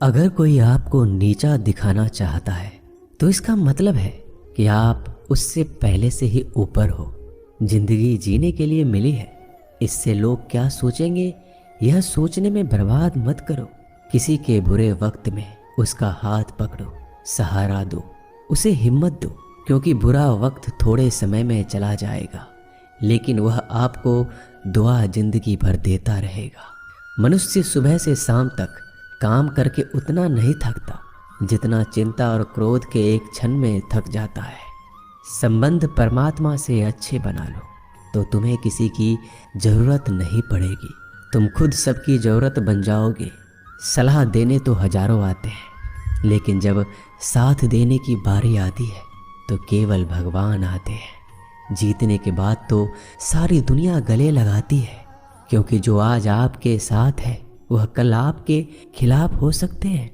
अगर कोई आपको नीचा दिखाना चाहता है तो इसका मतलब है कि आप उससे पहले से ही ऊपर हो। जिंदगी जीने के लिए मिली है, इससे लोग क्या सोचेंगे यह सोचने में बर्बाद मत करो। किसी के बुरे वक्त में उसका हाथ पकड़ो, सहारा दो, उसे हिम्मत दो, क्योंकि बुरा वक्त थोड़े समय में चला जाएगा लेकिन वह आपको दुआ जिंदगी भर देता रहेगा। मनुष्य सुबह से शाम तक काम करके उतना नहीं थकता जितना चिंता और क्रोध के एक क्षण में थक जाता है। संबंध परमात्मा से अच्छे बना लो तो तुम्हें किसी की ज़रूरत नहीं पड़ेगी, तुम खुद सबकी ज़रूरत बन जाओगे। सलाह देने तो हजारों आते हैं लेकिन जब साथ देने की बारी आती है तो केवल भगवान आते हैं। जीतने के बाद तो सारी दुनिया गले लगाती है, क्योंकि जो आज आपके साथ है वह कल आपके खिलाफ हो सकते हैं।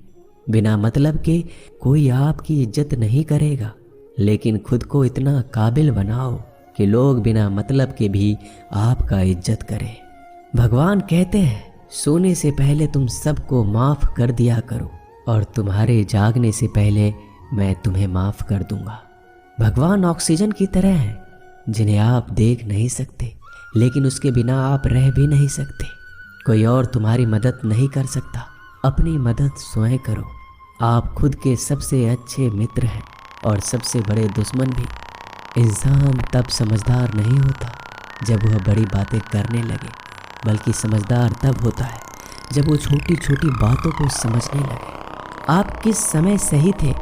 बिना मतलब के कोई आपकी इज्जत नहीं करेगा, लेकिन खुद को इतना काबिल बनाओ कि लोग बिना मतलब के भी आपका इज्जत करें। भगवान कहते हैं सोने से पहले तुम सबको माफ़ कर दिया करो और तुम्हारे जागने से पहले मैं तुम्हें माफ़ कर दूंगा। भगवान ऑक्सीजन की तरह हैं जिन्हें आप देख नहीं सकते, लेकिन उसके बिना आप रह भी नहीं सकते। कोई और तुम्हारी मदद नहीं कर सकता, अपनी मदद स्वयं करो। आप खुद के सबसे अच्छे मित्र हैं और सबसे बड़े दुश्मन भी। इंसान तब समझदार नहीं होता जब वह बड़ी बातें करने लगे, बल्कि समझदार तब होता है जब वो छोटी छोटी बातों को समझने लगे। आप किस समय सही थे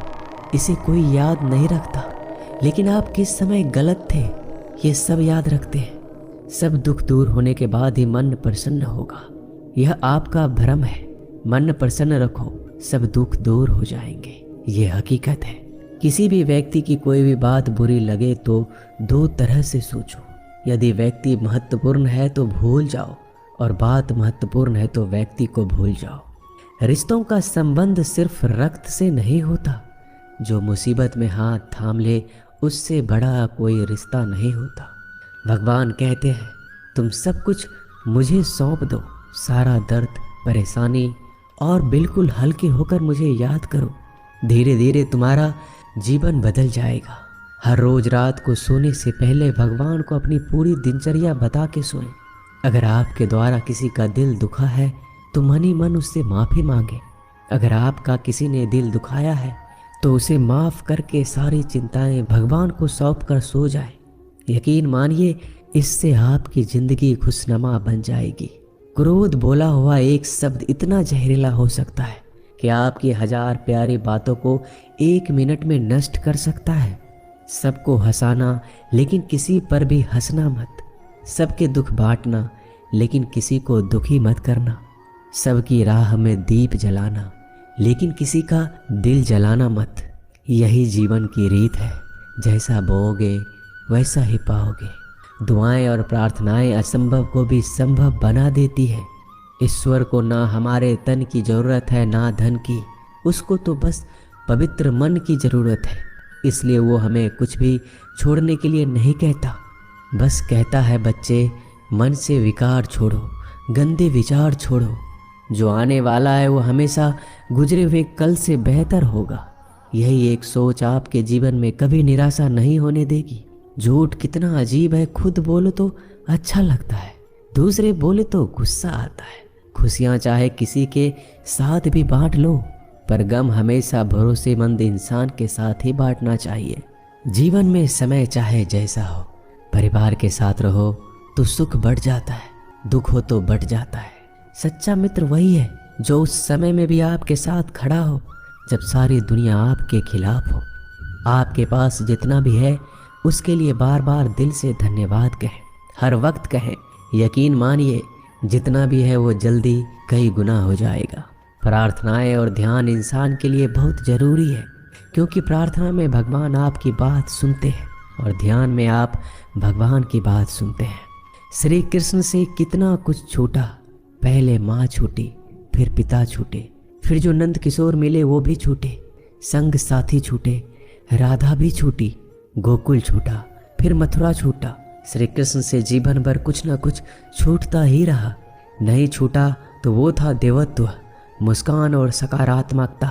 इसे कोई याद नहीं रखता, लेकिन आप किस समय गलत थे ये सब याद रखते हैं। सब दुख दूर होने के बाद ही मन प्रसन्न होगा, यह आपका भ्रम है। मन प्रसन्न रखो, सब दुख दूर हो जाएंगे, ये हकीकत है। किसी भी व्यक्ति की कोई भी बात बुरी लगे तो दो तरह से सोचो। यदि व्यक्ति महत्वपूर्ण है तो भूल जाओ, और बात महत्वपूर्ण है तो व्यक्ति को भूल जाओ। रिश्तों का संबंध सिर्फ रक्त से नहीं होता, जो मुसीबत में हाथ थाम ले उससे बड़ा कोई रिश्ता नहीं होता। भगवान कहते हैं तुम सब कुछ मुझे सौंप दो, सारा दर्द परेशानी, और बिल्कुल हल्के होकर मुझे याद करो। धीरे धीरे तुम्हारा जीवन बदल जाएगा। हर रोज रात को सोने से पहले भगवान को अपनी पूरी दिनचर्या बता के सोएं। अगर आपके द्वारा किसी का दिल दुखा है तो मन ही मन उससे माफ़ी मांगे। अगर आपका किसी ने दिल दुखाया है तो उसे माफ़ करके सारी चिंताएं भगवान को सौंप कर सो जाए। यकीन मानिए इससे आपकी ज़िंदगी खुशनुमा बन जाएगी। क्रोध बोला हुआ एक शब्द इतना जहरीला हो सकता है कि आपकी हजार प्यारी बातों को एक मिनट में नष्ट कर सकता है। सबको हंसाना लेकिन किसी पर भी हंसना मत। सबके दुख बांटना लेकिन किसी को दुखी मत करना। सबकी राह में दीप जलाना लेकिन किसी का दिल जलाना मत। यही जीवन की रीत है, जैसा बोओगे वैसा ही पाओगे। दुआएं और प्रार्थनाएं असंभव को भी संभव बना देती है। ईश्वर को ना हमारे तन की ज़रूरत है ना धन की, उसको तो बस पवित्र मन की ज़रूरत है। इसलिए वो हमें कुछ भी छोड़ने के लिए नहीं कहता, बस कहता है बच्चे मन से विकार छोड़ो, गंदे विचार छोड़ो। जो आने वाला है वो हमेशा गुजरे हुए कल से बेहतर होगा। यही एक सोच आपके जीवन में कभी निराशा नहीं होने देगी। झूठ कितना अजीब है, खुद बोलो तो अच्छा लगता है, दूसरे बोले तो गुस्सा आता है। खुशियाँ चाहे किसी के साथ भी बांट लो, पर गम हमेशा भरोसेमंद इंसान के साथ ही बांटना चाहिए। जीवन में समय चाहे जैसा हो, परिवार के साथ रहो तो सुख बढ़ जाता है, दुख हो तो बढ़ जाता है। सच्चा मित्र वही है जो उस समय में भी आपके साथ खड़ा हो जब सारी दुनिया आपके खिलाफ हो। आपके पास जितना भी है उसके लिए बार बार दिल से धन्यवाद कहें, हर वक्त कहें। यकीन मानिए जितना भी है वो जल्दी कई गुना हो जाएगा। प्रार्थनाएं और ध्यान इंसान के लिए बहुत ज़रूरी है, क्योंकि प्रार्थना में भगवान आपकी बात सुनते हैं और ध्यान में आप भगवान की बात सुनते हैं। श्री कृष्ण से कितना कुछ छूटा, पहले माँ छूटी, फिर पिता छूटे, फिर जो नंद किशोर मिले वो भी छूटे, संग साथी छूटे, राधा भी छूटी, गोकुल छूटा, फिर मथुरा छूटा। श्री कृष्ण से जीवन भर कुछ न कुछ छूटता ही रहा। नहीं छूटा तो वो था देवत्व, मुस्कान और सकारात्मकता।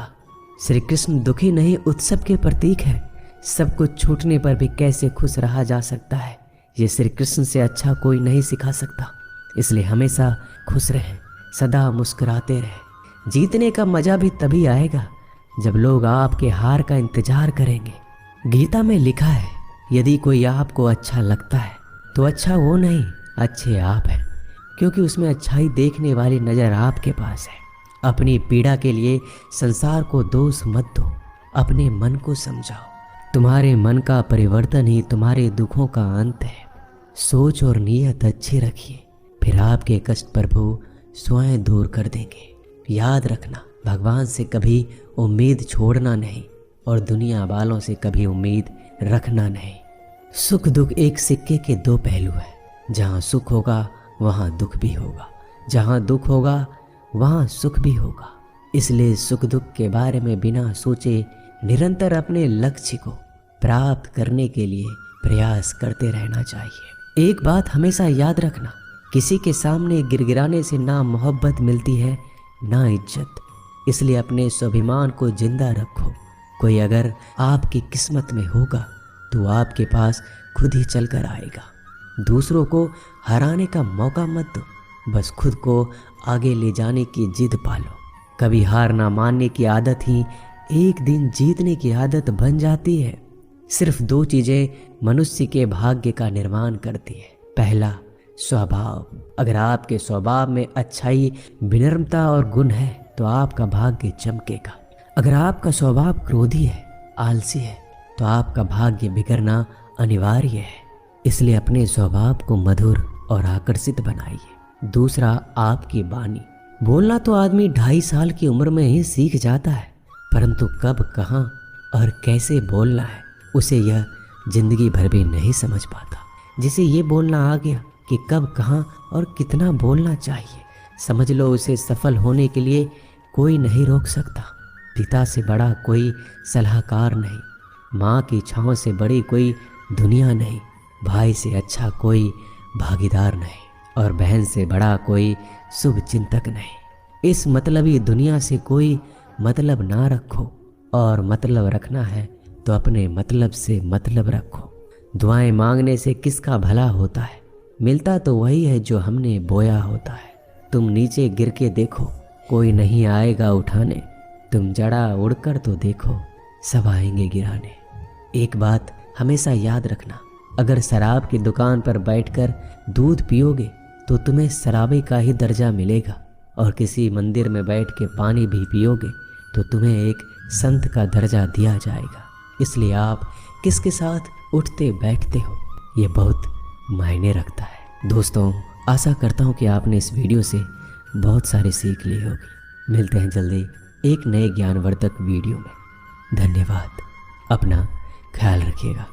श्री कृष्ण दुखी नहीं, उत्सव के प्रतीक है। सब कुछ छूटने पर भी कैसे खुश रहा जा सकता है, ये श्री कृष्ण से अच्छा कोई नहीं सिखा सकता। इसलिए हमेशा खुश रहें, सदा मुस्कुराते रहें। जीतने का मजा भी तभी आएगा जब लोग आपके हार का इंतजार करेंगे। गीता में लिखा है, यदि कोई आपको अच्छा लगता है तो अच्छा वो नहीं, अच्छे आप हैं, क्योंकि उसमें अच्छाई देखने वाली नज़र आपके पास है। अपनी पीड़ा के लिए संसार को दोष मत दो, अपने मन को समझाओ। तुम्हारे मन का परिवर्तन ही तुम्हारे दुखों का अंत है। सोच और नीयत अच्छी रखिए, फिर आपके कष्ट प्रभु स्वयं दूर कर देंगे। याद रखना, भगवान से कभी उम्मीद छोड़ना नहीं और दुनिया वालों से कभी उम्मीद रखना नहीं। सुख दुख एक सिक्के के दो पहलू हैं। जहाँ सुख होगा वहाँ दुख भी होगा, जहाँ दुख होगा वहाँ सुख भी होगा। इसलिए सुख दुख के बारे में बिना सोचे निरंतर अपने लक्ष्य को प्राप्त करने के लिए प्रयास करते रहना चाहिए। एक बात हमेशा याद रखना, किसी के सामने गिड़गिड़ाने से ना मोहब्बत मिलती है ना इज्जत। इसलिए अपने स्वाभिमान को जिंदा रखो। कोई अगर आपकी किस्मत में होगा तो आपके पास खुद ही चल कर आएगा। दूसरों को हराने का मौका मत दो, बस खुद को आगे ले जाने की जिद पालो। कभी हार ना मानने की आदत ही एक दिन जीतने की आदत बन जाती है। सिर्फ दो चीज़ें मनुष्य के भाग्य का निर्माण करती है। पहला, स्वभाव। अगर आपके स्वभाव में अच्छाई, विनम्रता और गुण है तो आपका भाग्य चमकेगा। अगर आपका स्वभाव क्रोधी है, आलसी है, तो आपका भाग्य बिगड़ना अनिवार्य है। इसलिए अपने स्वभाव को मधुर और आकर्षित बनाइए। दूसरा, आपकी वाणी। बोलना तो आदमी 2.5 साल की उम्र में ही सीख जाता है, परंतु कब, कहाँ और कैसे बोलना है उसे यह जिंदगी भर भी नहीं समझ पाता। जिसे ये बोलना आ गया कि कब, कहाँ और कितना बोलना चाहिए, समझ लो उसे सफल होने के लिए कोई नहीं रोक सकता। पिता से बड़ा कोई सलाहकार नहीं, माँ की छाँव से बड़ी कोई दुनिया नहीं, भाई से अच्छा कोई भागीदार नहीं और बहन से बड़ा कोई शुभ चिंतक नहीं। इस मतलबी दुनिया से कोई मतलब ना रखो, और मतलब रखना है तो अपने मतलब से मतलब रखो। दुआएं मांगने से किसका भला होता है, मिलता तो वही है जो हमने बोया होता है। तुम नीचे गिर के देखो, कोई नहीं आएगा उठाने। तुम जड़ा उड़कर तो देखो, सब आएंगे गिराने। एक बात हमेशा याद रखना, अगर शराब की दुकान पर बैठकर दूध पियोगे तो तुम्हें शराबी का ही दर्जा मिलेगा, और किसी मंदिर में बैठ के पानी भी पियोगे तो तुम्हें एक संत का दर्जा दिया जाएगा। इसलिए आप किसके साथ उठते बैठते हो ये बहुत मायने रखता है। दोस्तों, आशा करता हूँ कि आपने इस वीडियो से बहुत सारी सीख ली होगी। मिलते हैं जल्दी एक नए ज्ञानवर्धक वीडियो में। धन्यवाद। अपना ख्याल रखिएगा।